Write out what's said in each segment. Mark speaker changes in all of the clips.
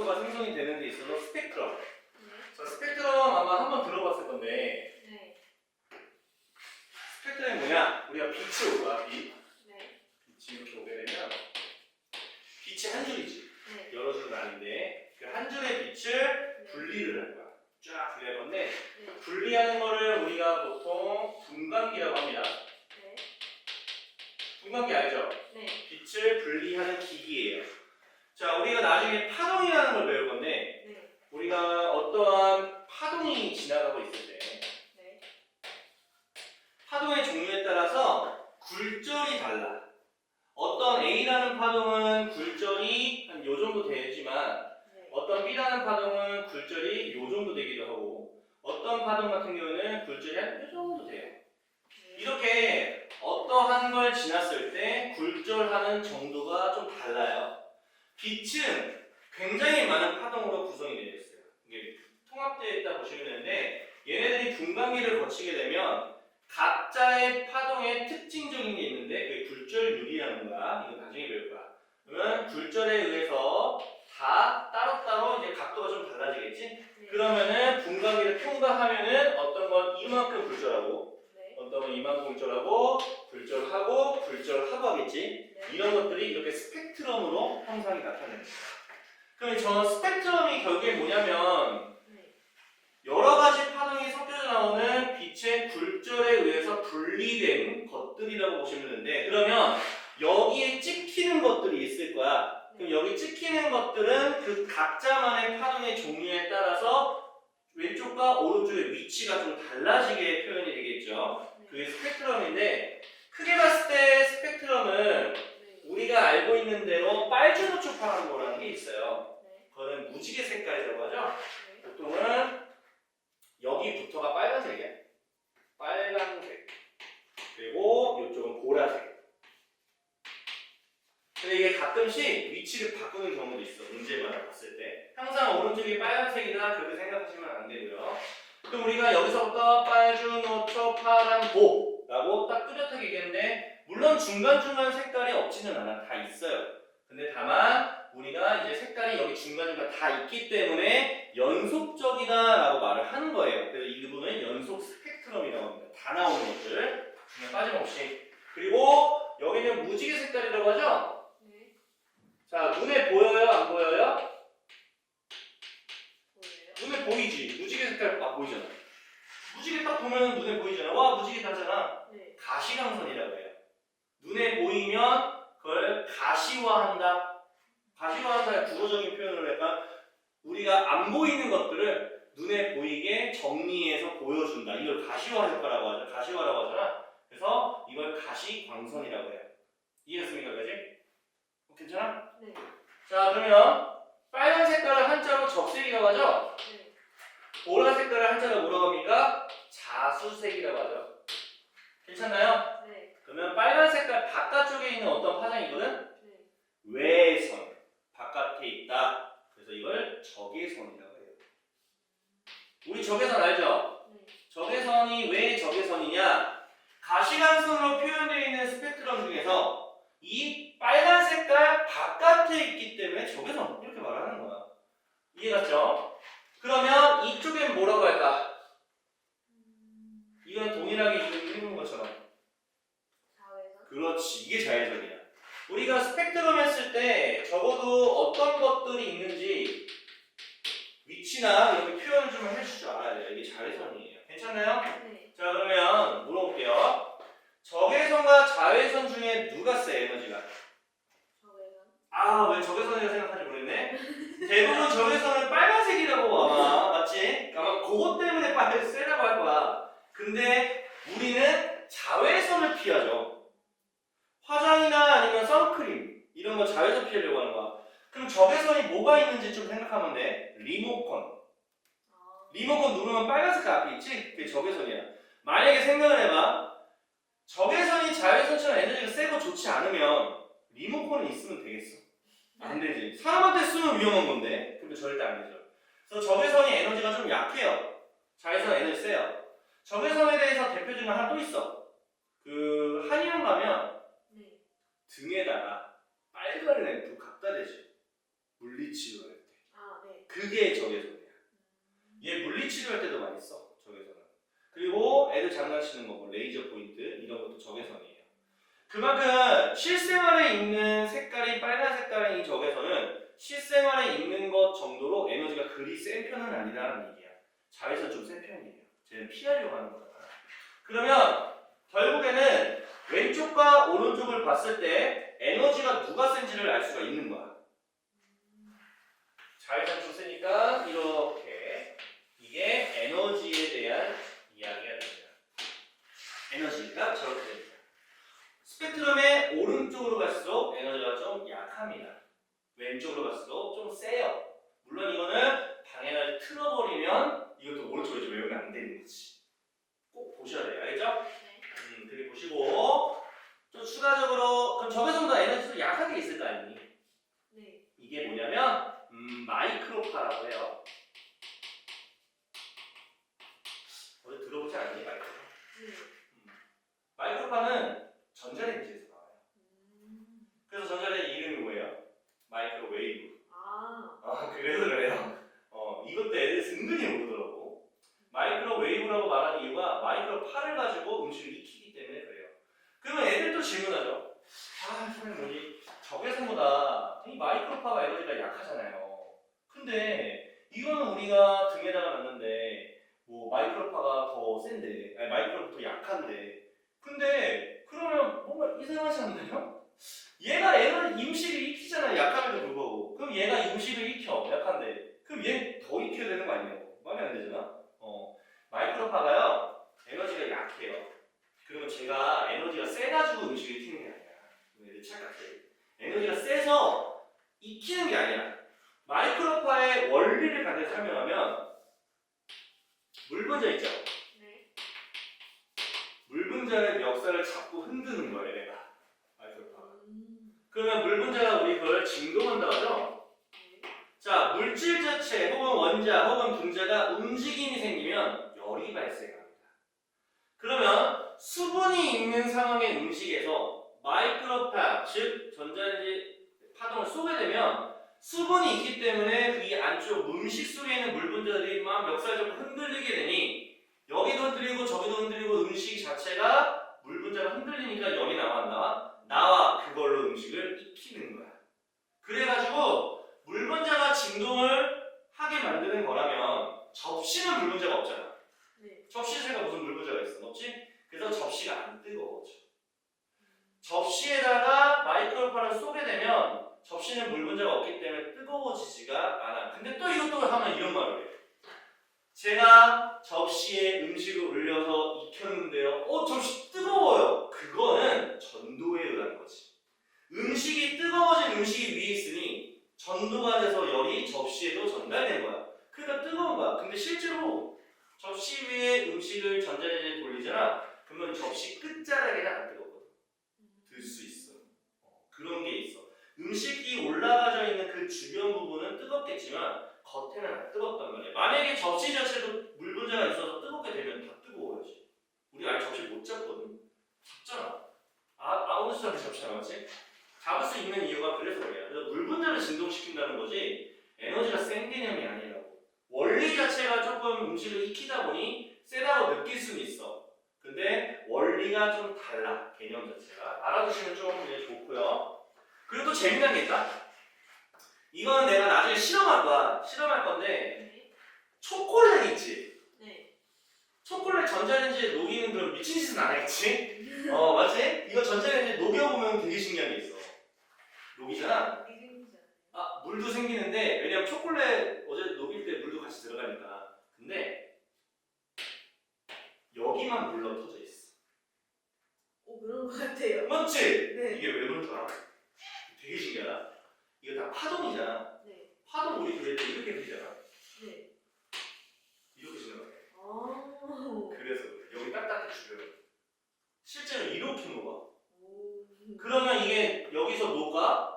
Speaker 1: 정도가 생성이 되는 데 있어서 스펙트럼.
Speaker 2: 네.
Speaker 1: 자, 스펙트럼 아마 한번 들어봤을 건데
Speaker 2: 네.
Speaker 1: 스펙트럼이 뭐냐? 우리가 빛이 올 거야, 빛.
Speaker 2: 네.
Speaker 1: 빛이 이렇게 오게 되면 빛이 한 줄이지.
Speaker 2: 네.
Speaker 1: 여러 줄은 아닌데 그 한 줄의 빛을 분리를 할 거야. 쫙 분리할 건데
Speaker 2: 네.
Speaker 1: 분리하는 거를 우리가 보통 분광기라고 합니다.
Speaker 2: 네.
Speaker 1: 분광기 알죠?
Speaker 2: 네.
Speaker 1: 빛을 분리하는 기기예요. 자, 우리가 나중에 파동이라는 걸 배울 건데
Speaker 2: 네.
Speaker 1: 우리가 어떠한 파동이 지나가고 있을 때
Speaker 2: 네.
Speaker 1: 파동의 종류에 따라서 굴절이 달라. 어떤 A라는 파동은 굴절이 한 요 정도 되지만
Speaker 2: 네.
Speaker 1: 어떤 B라는 파동은 굴절이 요 정도 되기도 하고 어떤 파동 같은 경우는 굴절이 한 요 정도 돼요. 이렇게 어떠한 걸 지났을 때 굴절하는 정도가 좀 달라요. 빛은 굉장히 많은 파동으로 구성이 되어 있어요. 이게 통합되어 있다 보시면 되는데 얘네들이 분광기를 거치게 되면 각자의 파동의 특징적인 게 있는데 그게 굴절율이라는 거야. 이거 나중에 배울 거야. 그러면 굴절에 의해서 다 따로따로 이제 각도가 좀 달라지겠지?
Speaker 2: 네.
Speaker 1: 그러면은 분광기를 통과하면은 어떤 건 이만큼 굴절하고
Speaker 2: 네.
Speaker 1: 어떤 건 이만큼 굴절하고 굴절하고 굴절하고 하겠지?
Speaker 2: 네.
Speaker 1: 이런 것들이 이렇게 스펙트럼으로 형상이 나타납니다. 그럼 저 스펙트럼이 결국에 뭐냐면
Speaker 2: 네.
Speaker 1: 여러 가지 파동이 섞여져 나오는 빛의 굴절에 의해서 분리된 것들이라고 보시면 되는데 그러면 여기에 찍히는 것들이 있을 거야. 그럼 여기 찍히는 것들은 그 각자만의 파동의 종류에 따라서 왼쪽과 오른쪽의 위치가 좀 달라지게 표현이 되겠죠. 그게 스펙트럼인데 크게 봤을 때 스펙트럼은
Speaker 2: 네.
Speaker 1: 우리가 알고 있는 대로 빨주노초 파란보라는 게 있어요.
Speaker 2: 네.
Speaker 1: 그거는 무지개 색깔이라고 하죠.
Speaker 2: 네.
Speaker 1: 보통은 여기부터가 빨간색이야. 빨간색. 그리고 이쪽은 보라색. 근데 이게 가끔씩 위치를 바꾸는 경우도 있어. 문제만 봤을 때. 항상 오른쪽이 빨간색이다 그렇게 생각하시면 안 되고요. 그럼 우리가 여기서부터 빨주노초 파란보라고 딱 뚜렷하게 얘기했는데 물론 중간중간 색깔이 없지는 않아. 다 있어요. 근데 다만 우리가 이제 색깔이 여기 중간중간 다 있기 때문에 연속적이다라고 말을 하는 거예요. 그래서 이 부분은 연속 스펙트럼이라고 합니다. 다 나오는 것들 그냥 빠짐없이. 그리고 여기는 무지개 색깔이라고 하죠.
Speaker 2: 네.
Speaker 1: 자, 눈에 보여요? 안 보여요?
Speaker 2: 보여요?
Speaker 1: 눈에 보이지? 무지개 색깔 보이잖아. 무지개 딱 보면 눈에 보이잖아. 와, 무지개 나잖아.
Speaker 2: 네.
Speaker 1: 가시광선이라고 해요. 눈에 보이면 그걸 가시화한다. 가시화한다의 국어적인 표현을 약간 우리가 안 보이는 것들을 눈에 보이게 정리해서 보여준다. 이걸 가시화 효과라고 하죠. 가시화라고 하잖아. 그래서 이걸 가시광선이라고 해요. 이해했습니까, 그지? 괜찮아?
Speaker 2: 네.
Speaker 1: 자, 그러면 빨간 색깔을 한자로 적색이라고 하죠.
Speaker 2: 네.
Speaker 1: 보라 색깔을 한자로 뭐라고 합니까? 자수색이라고 하죠. 괜찮나요?
Speaker 2: 네.
Speaker 1: 그러면 빨간 색깔 바깥쪽에 있는 어떤 파장이거든?
Speaker 2: 네.
Speaker 1: 외선. 바깥에 있다. 그래서 이걸 적외선이라고 해요. 우리 적외선 알죠?
Speaker 2: 네.
Speaker 1: 적외선이 왜 적외선이냐? 가시광선으로 표현되어 있는 스펙트럼 중에서 이 빨간 색깔 바깥에 있기 때문에 적외선 이렇게 말하는 거야. 이해갔죠? 그러면 이쪽엔 뭐라고 할까? 이건 동일하게 이름을 읽는 것처럼.
Speaker 2: 자외선?
Speaker 1: 그렇지. 이게 자외선이야. 우리가 스펙트럼 했을 때 적어도 어떤 것들이 있는지 위치나 이렇게 표현을 좀 해줄 줄 알아야 돼요. 이게 자외선이에요. 괜찮나요?
Speaker 2: 네.
Speaker 1: 자, 그러면 물어볼게요. 적외선과 자외선 중에 누가 세, 에너지가?
Speaker 2: 자외선?
Speaker 1: 아, 왜 적외선이라고 생각하는지 모르겠네. 대부분 적외선은 빨간색이라고 아마 맞지? 아마 그것 때문에 빨리 세라고 할 거야. 근데 우리는 자외선을 피하죠. 화장이나 아니면 선크림 이런 거 자외선 피하려고 하는 거야. 그럼 적외선이 뭐가 있는지 좀 생각하면 돼. 리모컨.
Speaker 2: 아.
Speaker 1: 리모컨 누르면 빨간색 앞에 있지? 그게 적외선이야. 만약에 생각을 해봐. 적외선이 자외선처럼 에너지가 세고 좋지 않으면 리모컨이 있으면 되겠어? 안 되지. 사람한테 쓰면 위험한 건데. 근데 절대 안 되죠. 그래서 적외선이 에너지가 좀 약해요. 자외선 에너지 세요. 적외선에 대해서 대표적인 거 하나 또 있어. 그 한의원 가면
Speaker 2: 네.
Speaker 1: 등에다가 빨간 램프 갖다 대지. 물리치료할 때.
Speaker 2: 아,
Speaker 1: 그게 적외선이야. 얘 물리치료할 때도 많이 써. 적외선은. 그리고 애들 장난치는 거, 뭐 레이저 포인트 이런 것도 적외선이에요. 그만큼 실생활에 있는 색깔이 빨간 색깔의 이 적외선은 실생활에 있는 것 정도로 에너지가 그리 센 편은 아니라는 얘기야. 자외선 좀 센 편이에요. 쟤는 피하려고 하는 거잖아. 그러면 결국에는 왼쪽과 오른쪽을 봤을 때 에너지가 누가 센지를 알 수가 있는 거야. 자외선 좀 세니까 이렇게 이게 에너지에 대한 이야기가 됩니다. 에너지가 저렇게 됩니다. 스펙트럼의 오른쪽으로 갈수록 에너지가 좀 약합니다. 왼쪽으로 갈수록 좀 세요. 물론 이거는 방에너지 틀어버리면 이것도 오른쪽으로 외우면 안 되는 거지. 꼭 보셔야 돼요. 알겠죠?
Speaker 2: 네.
Speaker 1: 되게 보시고 좀 추가적으로 그럼 적외선도 에너지도 약하게 있을 거 아니니?
Speaker 2: 네.
Speaker 1: 이게 뭐냐면 마이크로파라고 해요. 어디 들어보지 않니? 마이크로파?
Speaker 2: 네.
Speaker 1: 마이크로파는 전자레인지에서 나와요.
Speaker 2: 음.
Speaker 1: 그래서 전자레인지 이름이 뭐예요? 마이크로웨이브.
Speaker 2: 아.
Speaker 1: 그래서 그래요. 이것도 애들이 은근히 모르더라고. 마이크로웨이브라고 말하는 이유가 마이크로파를 가지고 음식을 익히기 때문에 그래요. 그러면 애들도 질문하죠. 선생님 뭐지? 적외선보다 이 마이크로파가 에너지가 약하잖아요. 근데 이거는 우리가 등에다가 놨는데 뭐 마이크로파가 더 센데, 아니 마이크로파 더 약한데. 근데 그러면 뭔가 이상하지 않나요? 얘가 에너지 임시를 익히잖아요. 약함에도 불구하고. 그럼 얘가 임시를 익혀. 약한데. 그럼 얘 더 익혀야 되는 거 아니냐고. 말이 안 되잖아. 마이크로파가요. 에너지가 약해요. 그러면 제가 에너지가 세가지고 음식을 익히는 게 아니야. 얘들 착각해. 에너지가 세서 익히는 게 아니야. 마이크로파의 원리를 간단히 설명하면 물 분자 있죠?
Speaker 2: 네.
Speaker 1: 물 분자의 멱살을 잡고 흔드는 거예요, 얘가. 마이크로파가. 그러면 물 분자가 우리 그걸 진동한다고 하죠?
Speaker 2: 네.
Speaker 1: 자, 물질 자체 혹은 원자 혹은 분자가 움직임이 생기면 열이 발생합니다. 그러면 수분이 있는 상황의 음식에서 마이크로파, 즉 전자레인지 파동을 쏘게 되면 수분이 있기 때문에 이 안쪽 음식 속에 있는 물 분자들이 막 멱살 잡고 흔들리게 되니 여기도 흔들리고 저기도 흔들리고 음식 자체가 물 분자가 흔들리니까 열이 나와 안 나와? 나와. 그걸로 음식을 익히는 거야. 그래가지고 물 분자가 진동을 하게 만드는 거라면 접시는 물 분자가 없잖아.
Speaker 2: 네.
Speaker 1: 접시에가 무슨 물 분자가 있어? 없지? 그래서 접시가 안 뜨거워져. 접시에다가 마이크로파를 쏘게 되면 접시는 물 분자가 없기 때문에 뜨거워지지가 않아. 근데 또 이것도 하면 이런 말을 해. 제가 접시에 음식을 올려서 익혔는데요. 접시 뜨거워요. 그거는 전도에 의한 거지. 음식이 뜨거워진 음식이 위에 있으니 전도가 돼서 열이 접시에도 전달된 거야. 그러니까 뜨거운 거야. 근데 실제로 접시 위에 음식을 전자레인지에 돌리잖아. 그러면 접시 끝자락에는 안 뜨겁거든. 들 수 있어. 그런 게 있어. 음식이 올라가져 있는 그 주변 부분은 뜨겁겠지만 겉에는 안 뜨겁단 말이야. 만약에 접시 자체도 물 분자가 있어서 뜨겁게 되면 다 뜨거워야지. 우리 아예 접시 못 잡거든. 잡잖아. 어느 수한테 접시 나왔지? 잡을 수 있는 이유가 그래서 그래요. 그래서 물 분자를 진동시킨다는 거지 에너지가 센 개념이 아니라고. 원리 자체가 조금 음식을 익히다 보니 세다고 느낄 수는 있어. 근데 원리가 좀 달라. 개념 자체가. 알아두시면 좀 이제 좋고요. 그리고 또 재미난 게 있다. 이거는 내가 나중에 실험할 거야. 실험할 건데
Speaker 2: 네.
Speaker 1: 초콜릿 있지?
Speaker 2: 네.
Speaker 1: 초콜릿 전자레인지에 녹이는 그런 미친 짓은 안 하겠지? 맞지? 이거 전자레인지에 녹여보면 되게 신기한 게 있어. 녹이잖아? 물도 생기는데 왜냐면 초콜릿 어제 녹일 때 물도 같이 들어가니까. 근데 여기만 물러 터져 있어.
Speaker 2: 그런 것 같아요.
Speaker 1: 맞지?
Speaker 2: 네.
Speaker 1: 이게 왜 그런 줄 알아? 되게 신기하다. 이거 다 파동이잖아.
Speaker 2: 네.
Speaker 1: 파동 우리 그릴 때 이렇게 되잖아.
Speaker 2: 네.
Speaker 1: 이렇게 지나가요.
Speaker 2: 아.
Speaker 1: 그래서 그래. 여기 딱딱해 주변. 실제로 이렇게 녹아.
Speaker 2: 오.
Speaker 1: 그러면 이게 여기서 녹아.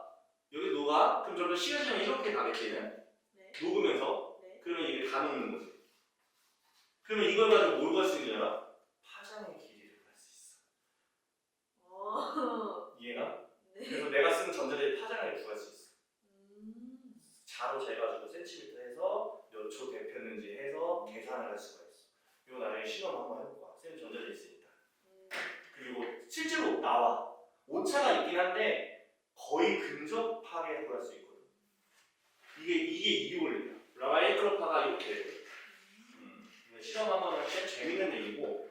Speaker 1: 여기 녹아. 그럼 저는 시간 지나면 이렇게 가겠지.
Speaker 2: 네.
Speaker 1: 녹으면서.
Speaker 2: 네.
Speaker 1: 그러면 이게 다 녹는 거지. 그러면 이걸 가지고 뭘 갈 수 있는 줄 알아? 파장의 길이를 갈 수 있어. 이해가?
Speaker 2: 네.
Speaker 1: 그래서 내가 쓰는 전자레인지 파장을 구할 수 있어. 자로 재가지고 센티미터 해서 나와. 오차가 있긴 한데 거의 근접하게 구할 수 있거든. 이게 이 원리야. 마이크로파가 이렇게 돼. 시험 한번 할 때 재밌는 얘기고.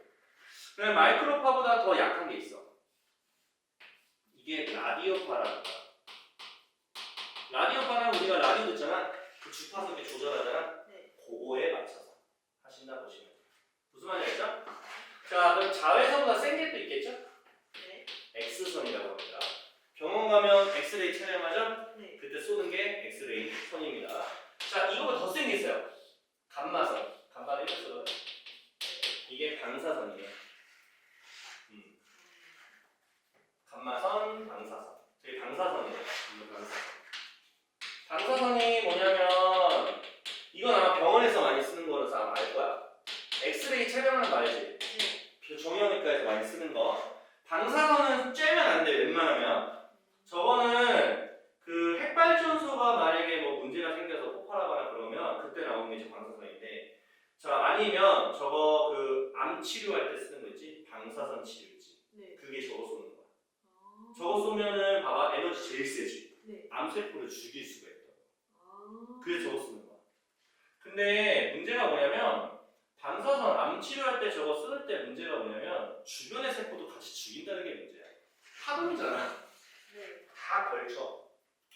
Speaker 1: 그다음에 마이크로파보다 더 약한 게 있어. 이게 라디오파라는 거야. 라디오파는 우리가 라디오 듣잖아. 그 주파수 이렇게 조절하잖아.
Speaker 2: 네.
Speaker 1: 그거에 맞춰서 하신다 보시면 돼요. 무슨 말인지 알죠? 자, 그럼 자외선보다 센 게 또 있겠죠?
Speaker 2: 네.
Speaker 1: X선이라고 합니다. 병원 가면 엑스레이 촬영하죠?
Speaker 2: 네.
Speaker 1: 그때 쏘는 게 엑스레이 선입니다. 자, 이거보다 더 센 게 있어요. 감마선. 감마를 읽었어요. 이게 방사선이에요. 감마선, 방사선. 저희 방사선이에요. 이거 방사선. 방사선이 뭐냐면 이건 아마 병원에서 많이 쓰는 거라서 아마 알 거야. 엑스레이 촬영하는 거 알지?
Speaker 2: 네.
Speaker 1: 정형외과에서 많이 쓰는 거. 방사선은 쬐면 안 돼. 웬만하면. 저거는 그 핵발전소가 만약에 뭐 문제가 생겨서 폭발하거나 그러면 그때 나오는 게 이제 방사선인데, 자 아니면 저거 그 암 치료할 때 쓰는 거 있지? 방사선 치료 있지?
Speaker 2: 네.
Speaker 1: 그게 저거 쏘는 거야.
Speaker 2: 아.
Speaker 1: 저거 쏘면은 봐봐 에너지 제일 세지.
Speaker 2: 네.
Speaker 1: 암세포를 죽일 수가 있다.
Speaker 2: 아.
Speaker 1: 그래서 저거 쓰는 거야. 근데 문제가 뭐냐면 방사선 암 치료할 때 저거 쓸 때 문제가 뭐냐면 주변의 세포도 같이 죽인다는 게 문제야. 파동이잖아.
Speaker 2: 네.
Speaker 1: 다 걸쳐.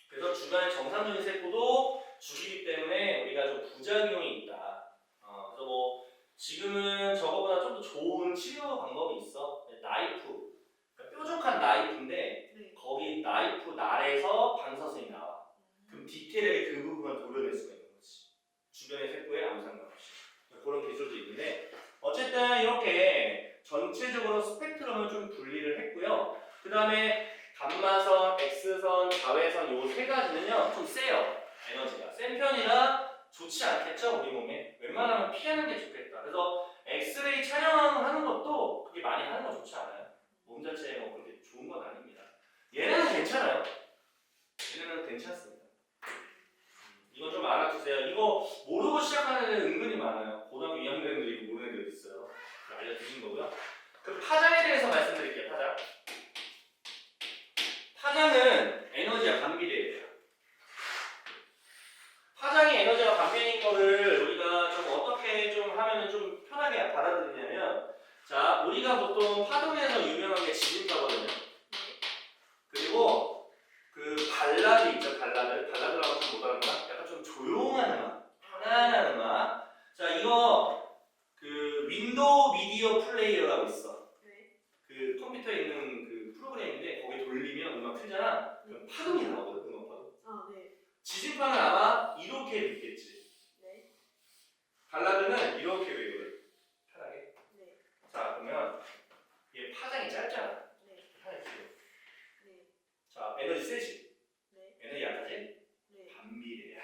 Speaker 1: 그래서 주변의 정상적인 세포도 죽이기 때문에 우리가 좀 부작용이 있다. 그래서 뭐 지금은 저거보다 좀 더 좋은 치료 방법이 있어. 나이프. 그러니까 뾰족한 나이프인데
Speaker 2: 네.
Speaker 1: 거기 나이프 날에서 방사선이 나와. 그럼 디테일하게 그 부분만 도려낼 수가 있는 거지. 주변의 세포에 아무 상관없이. 그런 기술도 있는데 어쨌든 이렇게 전체적으로 스펙트럼을 좀 분리를 했고요. 그 다음에 감마선, X선, 자외선 요 세 가지는요 좀 세요. 에너지가 센 편이라 좋지 않겠죠 우리 몸에. 웬만하면 피하는 게 좋겠다. 그래서 엑스레이 촬영하는 것도 그렇게 많이 하는 거 좋지 않아요. 몸 자체에 뭐 그렇게 좋은 건 아닙니다. 얘네는 괜찮아요. 얘네는 괜찮습니다. 이건 좀 알아두세요. 이거 모르고 시작하는 애들 은근히 많아요. 고등학교 2학년들이 모르는 애들 있어요. 알려주신 거고요. 그 파장에 대해서 말씀드릴게요. 파장. 파장은 에너지가 반비례해요. 파장이 에너지가 반비례인 거를 우리가 좀 어떻게 좀 하면 좀 편하게 받아들이냐면, 자, 우리가 보통 파동에서 유명한 게 지진파거든요. 그리고 그 발라드 있죠, 발라드라고 좀 못하는구나. 약간 좀 조용한 음악, 편안한 음악. 자, 이거 그 윈도우 미디어 플레이어라고 있어.
Speaker 2: 네.
Speaker 1: 그 컴퓨터에 있는 그 프로그램인데 거기 돌리면 음악 틀잖아. 그럼 파동이 나오거든, 음악 파동.
Speaker 2: 아, 네.
Speaker 1: 지진파는 아마 이렇게 읽겠지.
Speaker 2: 네.
Speaker 1: 발라드는 이렇게 외우거든. 편하게.
Speaker 2: 네.
Speaker 1: 자, 그러면 얘 파장이 짧잖아.
Speaker 2: 네.
Speaker 1: 편하게 키워.
Speaker 2: 네.
Speaker 1: 자, 에너지 세지.
Speaker 2: 네.
Speaker 1: 에너지 약하지.
Speaker 2: 네.
Speaker 1: 반비례야.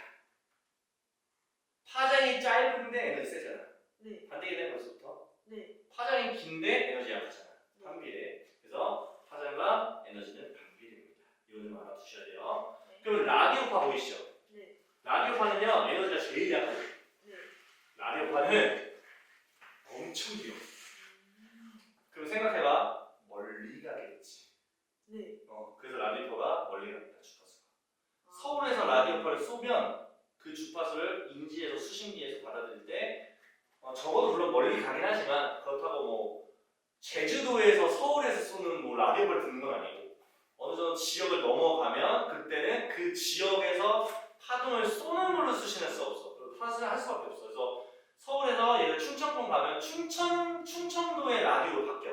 Speaker 1: 파장이 짧은데 에너지 세잖아.
Speaker 2: 네.
Speaker 1: 반대겠네 벌써부터.
Speaker 2: 네.
Speaker 1: 파장이 긴데 에너지 약하잖아.
Speaker 2: 네.
Speaker 1: 반비례. 그래서 파장과 에너지는 반비례입니다. 이거는 좀 알아두셔야 돼요.
Speaker 2: 네.
Speaker 1: 그럼 라디오파 보이시죠?
Speaker 2: 네.
Speaker 1: 라디오파는요 에너지가 제일 약하죠.
Speaker 2: 네.
Speaker 1: 라디오파는 엄청 길어. 그럼 생각해봐. 멀리 가겠지.
Speaker 2: 네.
Speaker 1: 그래서 라디오파가 멀리 갑니다. 주파수가.
Speaker 2: 아.
Speaker 1: 서울에서 라디오파를 쏘면 그 주파수를 인지에서 수신기에서 받아들일 때 적어도 물론 멀리 가긴 하지만 그렇다고 뭐 제주도에서 서울에서 쏘는 뭐 라디오파를 듣는 건 아니고 어느 정도 지역을 넘어가면 그때는 그 지역에서 파동을 쏘는 걸로 수신할 수 없어. 파스를 할 수밖에 없어. 그래서 서울에서 예를 들어 충청권 가면 충청도의 라디오로 바뀌어.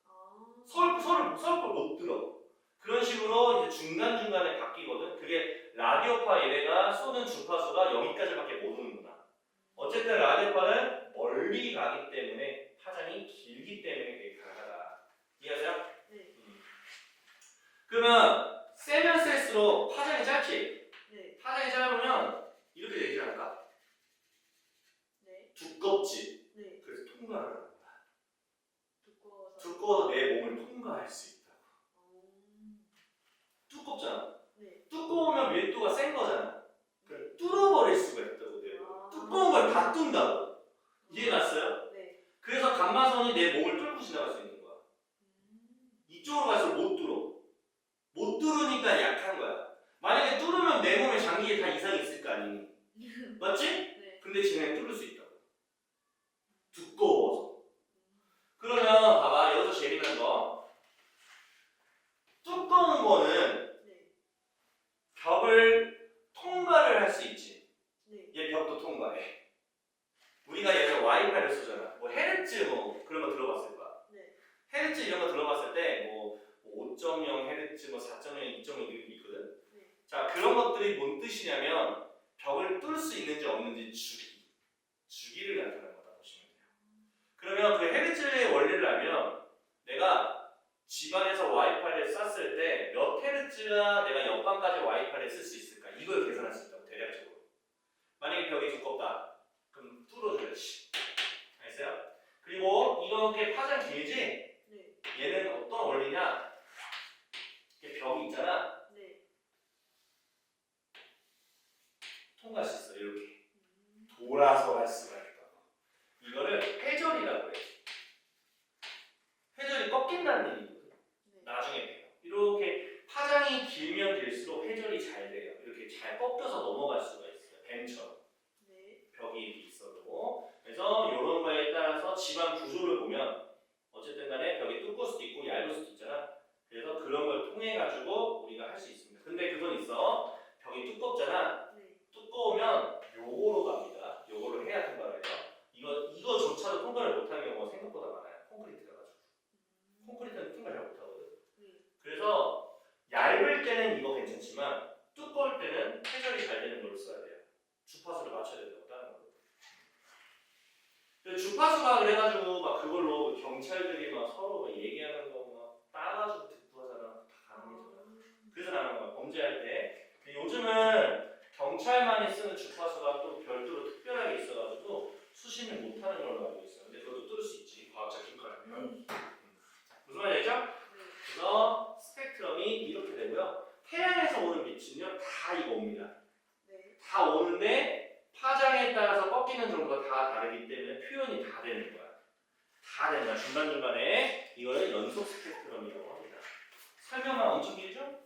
Speaker 2: 아.
Speaker 1: 서울 걸 못 들어. 그런 식으로 이제 중간중간에 바뀌거든. 그게 라디오파 얘네가 쏘는 주파수가 여기까지밖에 못 오는구나. 어쨌든 라디오파는 멀리 가기 때문에 파장이 길기 때문에 되게 강하다. 이해하세요?
Speaker 2: 네.
Speaker 1: 그러면 세면 셀수록 파장이 짧지?
Speaker 2: 네.
Speaker 1: 파장이 짧으면 이렇게 되지 않을까?
Speaker 2: 네.
Speaker 1: 두껍지?
Speaker 2: 네.
Speaker 1: 그래서 통과를 하는 거야.
Speaker 2: 두꺼워서.
Speaker 1: 두꺼워서 내 몸을 통과할 수 있다고.
Speaker 2: 어.
Speaker 1: 두껍잖아.
Speaker 2: 네.
Speaker 1: 두꺼우면 밀도가 센 거잖아. 그걸 뚫어버릴 수가 있다고 내 몸을.
Speaker 2: 아.
Speaker 1: 두꺼운 걸 다 뚫는다고. 이해갔어요?
Speaker 2: 네.
Speaker 1: 그래서 감마선이 내 몸을 뚫고 지나갈 수 있는 거야. 이쪽으로 갈수록 헤르츠 이런 거 들어봤을 때 뭐 5.0 헤르츠, 뭐 4.0, 2.0 이런 게 있거든.
Speaker 2: 네.
Speaker 1: 자, 그런 것들이 뭔 뜻이냐면 벽을 뚫을 수 있는지 없는지 주기를 나타내는 거다 보시면 돼요. 그러면 그 헤르츠의 원리를 알면 내가 집안에서 와이파이를 쐈을 때 몇 헤르츠가 내가 옆방까지 와이파이를 쓸 수 있을까? 이걸 계산할 수 있다고, 대략적으로. 만약에 벽이 두껍다. 그럼 뚫어줘야지. 알겠어요? 그리고 이렇게 파장 길지?
Speaker 2: 네.
Speaker 1: 얘는 어떤 원리냐? 이렇게 벽이 있잖아.
Speaker 2: 네.
Speaker 1: 통과할 수 있어. 이렇게. 돌아서 갈 수가 있다. 이거를 회절이라고 해. 회절이 꺾인다는 얘기거든.
Speaker 2: 네.
Speaker 1: 나중에 돼요. 이렇게 파장이 길면 길수록 회절이 잘 돼요. 이렇게 잘 꺾여서 넘어갈 수가 있어요. 뱀처럼.
Speaker 2: 네.
Speaker 1: 벽이 이렇게 있어도. 그래서 이런 거에 따라서 집안 구조를 보면 어쨌든 간에 벽이 두꺼울 수도 있고 얇을 수도 있잖아. 그래서 그런 걸 통해 가지고 우리가 할 수 있습니다. 근데 그건 있어. 벽이 두껍잖아.
Speaker 2: 네.
Speaker 1: 두꺼우면 요거로 갑니다. 요거를 해야 통과를 해요. 이거조차도 통과를 못하는 경우가 생각보다 많아요. 콘크리트라 가지고. 콘크리트는 통과 잘 못하거든.
Speaker 2: 네.
Speaker 1: 그래서 얇을 때는 이거 괜찮지만 두꺼울 때는 회절이 잘 되는 걸 써야 돼요. 주파수를 맞춰야 된다고 다는 거거든. 주파수가 그래가지고 막 그걸로 경찰들이 막 서로 막 얘기하는 거 막 따가지고 듣고 하잖아. 다 가는 거잖아. 그래서 나는 거야. 범죄할 때. 요즘은 경찰만이 쓰는 주파수가 또 별도로 특별하게 있어가지고 수신을 못하는 걸로 알고 있어요. 근데 그것도 뚫을 수 있지. 과학자 기록하면. 무슨 말이죠?
Speaker 2: 네.
Speaker 1: 그래서 스펙트럼이 이렇게 되고요. 태양에서 오는 빛은요 다 이거 옵니다.
Speaker 2: 네.
Speaker 1: 다 오는데 파장에 따라서 꺾이는 정도가 다 다르기 때문에 표현이 다 되는 거야. 다 되는 거야. 중간중간에 이거를 연속 스펙트럼이라고 합니다. 설명만 엄청 길죠?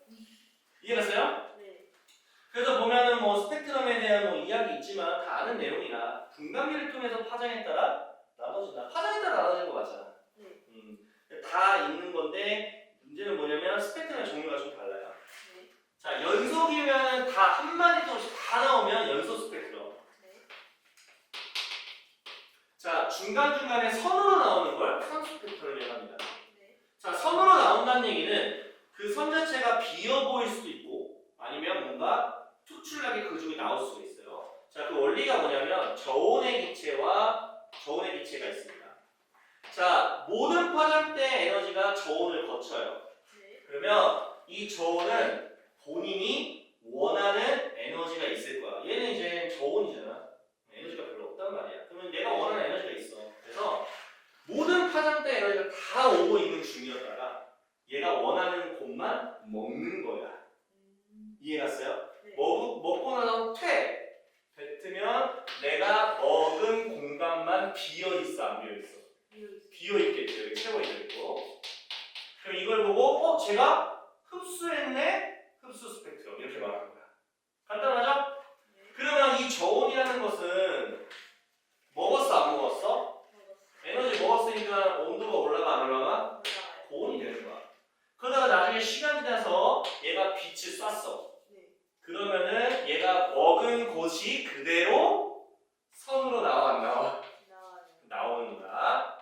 Speaker 1: 이해갔어요?
Speaker 2: 네.
Speaker 1: 그래서 보면은 뭐 스펙트럼에 대한 뭐 이야기 있지만 다 아는 내용이라 분광기를 통해서 파장에 따라 나눠진다. 파장에 따라 나눠지는 거 맞잖아. 다 있는 건데 문제는 뭐냐면 스펙트럼의 종류가 좀 달라요.
Speaker 2: 네.
Speaker 1: 자, 연속이면 다 한 마디 정도씩 다 나오면 연속 스펙트럼.
Speaker 2: 네.
Speaker 1: 자, 중간중간에 선으로 나오는 걸 선 스펙트럼이라고 합니다.
Speaker 2: 네.
Speaker 1: 자, 선으로 나온다는 얘기는 그 선 자체가 비어 보일 수도 있고 아니면 뭔가 특출나게 그 중에 나올 수가 있어요. 자, 그 원리가 뭐냐면 저온의 기체와 저온의 기체가 있습니다. 자, 모든 파장대 에너지가 저온을 거쳐요.
Speaker 2: 네.
Speaker 1: 그러면 이 저온은 본인이 원하는 에너지가 있을 거야. 얘는 이제 저온이잖아. 에너지가 별로 없단 말이야. 그러면 내가 원하는 에너지가 있어. 그래서 모든 파장대 에너지가 다 오고 있는 중이었다가 얘가 원하는 곳만 먹는 거야. 이해갔어요?
Speaker 2: 네.
Speaker 1: 먹고 나서 뱉으면 내가 먹은 공간만 비어 있어, 안 비어 있어? 비어 있겠죠. 여기 채워 있고. 그럼 이걸 보고 제가 흡수했네. 흡수 스펙트럼 이렇게 말하는 거야. 간단하죠?
Speaker 2: 네.
Speaker 1: 그러면 이 저온이라는 것은 먹었어, 안 먹었어? 에너지 먹었으니까 온도가 올라가, 안 올라가?
Speaker 2: 올라가요.
Speaker 1: 고온이 되는 거야. 그러다가 나중에 시간 지나서 얘가 빛을 쐈어.
Speaker 2: 네.
Speaker 1: 그러면은 얘가 먹은 곳이 그대로 선으로 나와, 안 나와?
Speaker 2: 나와요.
Speaker 1: 나오는 거야.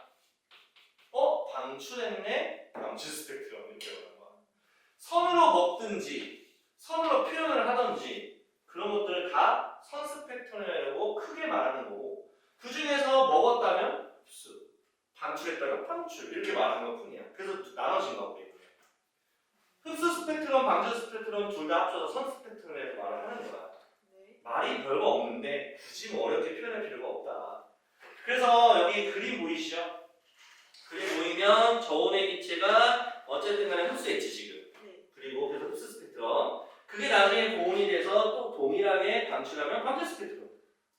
Speaker 1: 방출했네? 방출 스펙트럼 이렇게 말하는 거야. 선으로 먹든지 선으로 표현을 하든지 그런 것들을 다 선 스펙트럼이라고 크게 말하는 거고 그 중에서 먹었다면 흡수, 방출했다면 방출 이렇게 말하는 것 뿐이야. 그래서 나눠진 거고 흡수 스펙트럼, 방출 스펙트럼 둘 다 합쳐서 선 스펙트럼이라고 말을 하는 거야.
Speaker 2: 네.
Speaker 1: 말이 별거 없는데 굳이 뭐 어렵게 표현할 필요가 없다. 그래서 여기 그림 보이시죠? 그림 보이면 저온의 기체가 어쨌든 간에 흡수했지 지금.
Speaker 2: 네.
Speaker 1: 그리고 그래서 흡수 스펙트럼. 그게 나중에 고온이 돼서 또 동일하게 방출하면 방출 스펙트럼.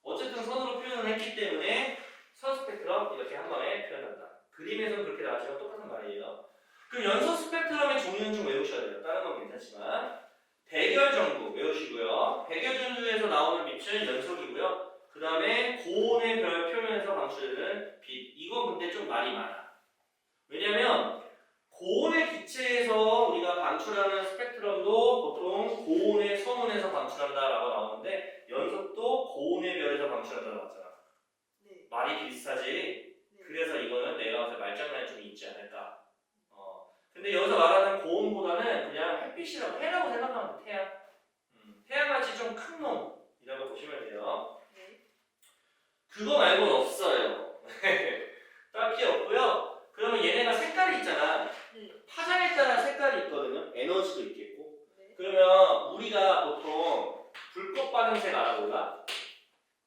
Speaker 1: 어쨌든 선으로 표현을 했기 때문에 선 스펙트럼 이렇게 한 번에 표현한다. 그림에서는 그렇게 나왔지만 똑같은 말이에요. 그럼 연속 스펙트럼의 종류는 좀 외우셔야 돼요. 다른 건 괜찮지만 백열전구 외우시고요. 백열전구에서 나오는 빛은 연속이고요. 그 다음에 고온의 별 표면에서 방출되는 빛. 이건 근데 좀 말이 많아. 왜냐면 고온의 기체에서 우리가 방출하는 스펙트럼도 보통 고온의 선온에서 방출한다라고 나오는데 연속도 고온의 별에서 방출한다고 나왔잖아.
Speaker 2: 네.
Speaker 1: 말이 비슷하지?
Speaker 2: 네.
Speaker 1: 그래서 이거는 내가 봐서 말장난이 좀 있지 않을까. 근데 여기서 말하는 고온보다는 그냥 햇빛이라고 해라고 생각하면 돼. 태양. 태양같이 좀 큰 놈이라고 보시면 돼요.
Speaker 2: 네.
Speaker 1: 그거 말고는 없어요. 딱히 없고요. 그러면 얘네가 색깔이 있잖아.
Speaker 2: 네.
Speaker 1: 파장에 따라 색깔이 있거든요. 에너지도 있겠고.
Speaker 2: 네.
Speaker 1: 그러면 우리가 보통 불꽃 반응색 알아볼라?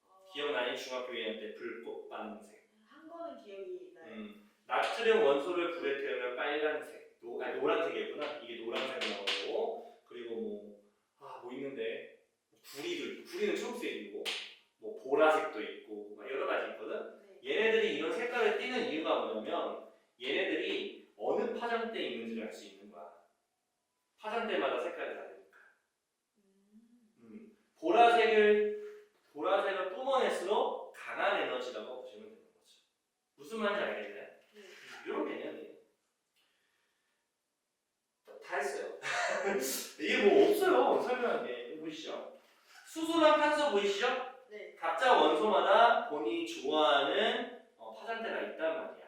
Speaker 2: 어,
Speaker 1: 기억나니? 중학교 2학년 때 불꽃 반응색.
Speaker 2: 한 거는 기억이 나요.
Speaker 1: 나트륨 원소를 불에 태우면 빨간색, 노란색이었구나. 이게 노란색 나오고, 그리고 뭐 있는데, 구리도 있고, 구리는 초록색이고, 뭐 보라색도 있고, 막 여러 가지 있거든.
Speaker 2: 네.
Speaker 1: 얘네들이 이런 색깔을 띠는 이유가 뭐냐면, 얘네들이 어느 파장대에 있는지를 알 수 있는 거야. 파장대마다 색깔이 다르니까. 보라색을 뿜어낼수록 강한 에너지라고 보시면 되는 거죠. 무슨 말인지 알겠나요?
Speaker 2: 네.
Speaker 1: 이런 개념이에요. 다 했어요. 이게 뭐 없어요. 설명할 게. 보이시죠? 수소랑 탄소 보이시죠?
Speaker 2: 네.
Speaker 1: 각자 원소마다 본인이 좋아하는 파장대가 있단 말이야.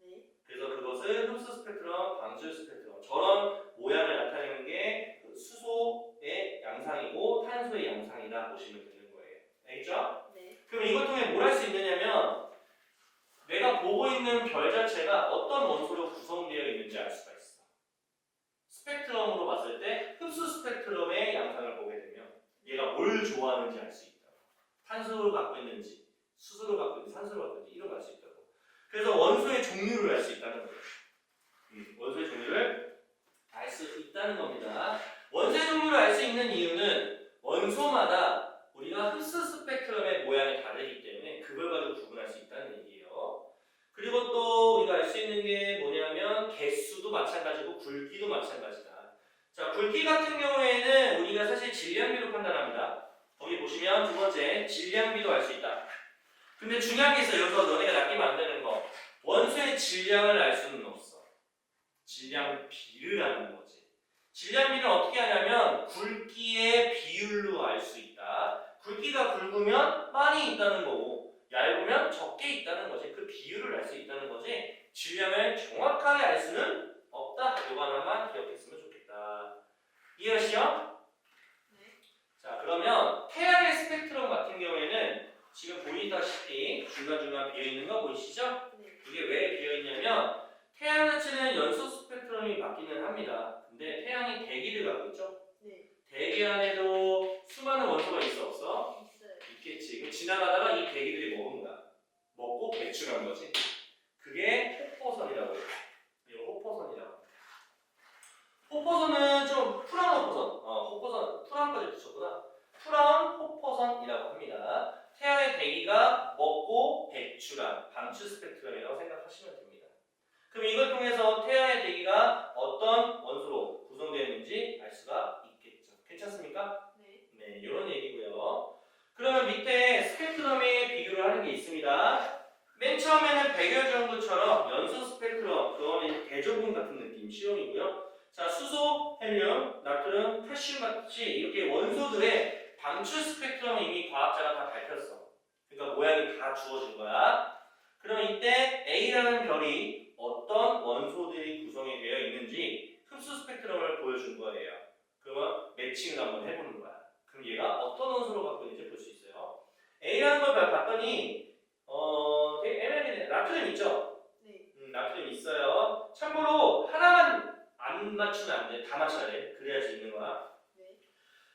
Speaker 2: 네.
Speaker 1: 그래서 그것을 흡수 스펙트럼, 방출 스펙트럼 저런 모양을 나타내는 게 수소의 양상이고 탄소의 양상이다 보시면 되는 거예요. 알겠죠?
Speaker 2: 네.
Speaker 1: 그럼 이걸 통해 뭘 할 수 있느냐면 내가 보고 있는 별 자체가 어떤 원소로 구성되어 있는지 알 수가 있어. 스펙트럼으로 봤을 때 흡수 스펙트럼의 양상을 보게 되면 얘가 뭘 좋아하는지 알 수 있다. 탄소를 갖고 있는지, 수소를 갖고 있는지, 산소를 갖고 있는지 이런 걸 알 수 있다고. 그래서 원소의 종류를 알 수 있다는 거예요. 원소의 종류를 알 수 있다는 겁니다. 원소의 종류를 알 수 있는 이유는 원소마다 우리가 흡수 스펙트럼의 모양이 다르기 때문에 그걸 가지고 구분할 수 있다는 얘기예요. 그리고 또 우리가 알 수 있는 게 뭐냐면 개수도 마찬가지고 굵기도 마찬가지다. 자, 굵기 같은 경우에는 우리가 사실 질량비로 판단합니다. 거기 보시면 두 번째 질량비도 알 수 있다. 근데 중요한 게 있어요. 여기서 너네가 낚이면 안 되는 거. 원소의 질량을 알 수는 없어. 질량비를 아는 거지. 질량비는 어떻게 하냐면 굵기의 비율로 알 수 있다. 굵기가 굵으면 많이 있다는 거고 얇으면 적게 있다는 거지. 그 비율을 알 수 있다는 거지. 질량을 정확하게 알 수는 없다. 이거 하나만 기억했으면 좋겠다. 이해하시죠?
Speaker 2: 네.
Speaker 1: 자, 그러면 태양의 스펙트럼 같은 경우에는 지금 보이다시피 중간중간 비어있는 거 보이시죠?
Speaker 2: 네.
Speaker 1: 이게 왜 비어있냐면 태양 자체는 연소 스펙트럼이 맞기는 합니다. 근데 태양이 대기를 갖고 있죠?
Speaker 2: 네.
Speaker 1: 대기 안에도 수많은 원소가 있어 없어?
Speaker 2: 있어요.
Speaker 1: 있겠지. 그럼 지나가다가 이 대기들이 먹은 거야. 먹고 배출한 거지. 그게 호포선이라고 해요. 이거 호포선이라고 합니다. 호포선은 좀 푸른 호포선. 호포선 푸른까지 붙였구나. 푸른 호포선이라고 합니다. 태양의 대기가 먹고 배출한 방출 스펙트럼이라고 생각하시면 됩니다. 그럼 이걸 통해서 태양의 대기가 어떤 원소로 구성되어 있는지 알 수가 있겠죠. 괜찮습니까?
Speaker 2: 네.
Speaker 1: 네, 이런 얘기고요. 그러면 밑에 스펙트럼에 비교를 하는 게 있습니다. 맨 처음에는 백열전구처럼 연소 스펙트럼, 그거는 대조군 같은 느낌, 시험이고요. 자, 수소, 헬륨, 나트륨, 칼슘 같이 이렇게 원소들의 방출 스펙트럼을 이미 과학자가 다 밝혔어. 그러니까 모양이 다 주어진 거야. 그럼 이때 A라는 별이 어떤 원소들이 구성이 되어 있는지 흡수 스펙트럼을 보여준 거예요. 그러면 매칭을 한번 해보는 거야. 그럼 얘가 어떤 원소를 갖고 있는지 볼 수 있어요. A라는 걸 봤더니 되게 애매하게 나트륨 있죠?
Speaker 2: 네.
Speaker 1: 나트륨 있어요. 참고로 하나만 안 맞추면 안 돼. 다 맞춰야 돼. 그래야지 있는 거야.
Speaker 2: 네.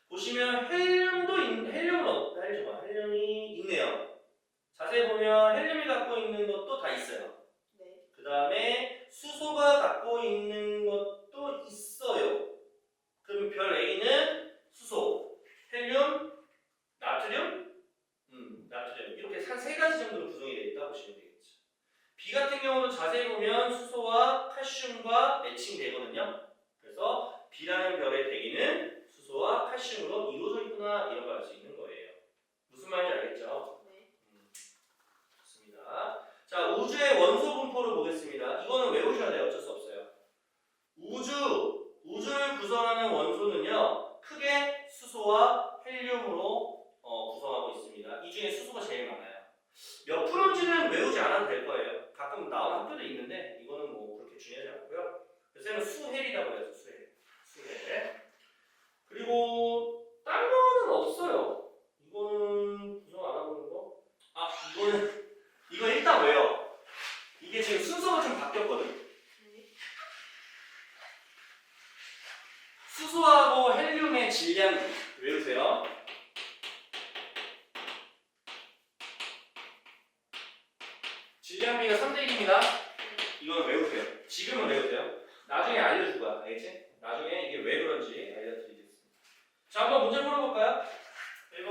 Speaker 1: 보시면 헬륨이 있네요. 자세히 보면 헬륨이 갖고 있는 것도 다 있어요.
Speaker 2: 네.
Speaker 1: 그 다음에 수소가 갖고 있는 것도 있어요. 그럼 별 A는 수소, 헬륨, 나트륨, 나트륨 이렇게 한 세 가지 정도로 구성이 되어 있다 보시면 되겠죠. B 같은 경우도 자세히 보면 수소와 칼슘과 매칭되거든요. 그래서 B라는 별의 대기는 수소와 칼슘으로 이루어져 있구나 이런 걸 알 수 있는 거예요. 무슨 말인지 알겠죠?
Speaker 2: 네.
Speaker 1: 좋습니다. 자, 우주의 원소 분포를 보겠습니다. 이거는 외우셔야 돼요. 어쩔 수 없어요. 우주를 구성하는 원소는요, 크게 수소와 헬륨으로 구성하고 있습니다. 이 중에 수소가 제일 많아요. 몇 프로인지는 외우지 않아도 될 거예요. 가끔 나오는 학교도 있는데 이거는 뭐 그렇게 중요하지 않고요. 그래서 숫자는 수헬이라고 해서 수헬. 그리고 딴 거는 없어요. 이거는 구성 안 하고 있는 거? 아 이거 일단 왜요? 이게 지금 순서가 좀 바뀌었거든.
Speaker 2: 네.
Speaker 1: 수소하고 헬륨의 질량비 외우세요. 질량비가 3대 1입니다. 이거는 외우세요. 지금은 외우세요. 나중에 알려줄 거야. 알겠지? 나중에 이게 왜 그런지 알려드리겠습니다. 자, 한번 문제 풀어볼까요?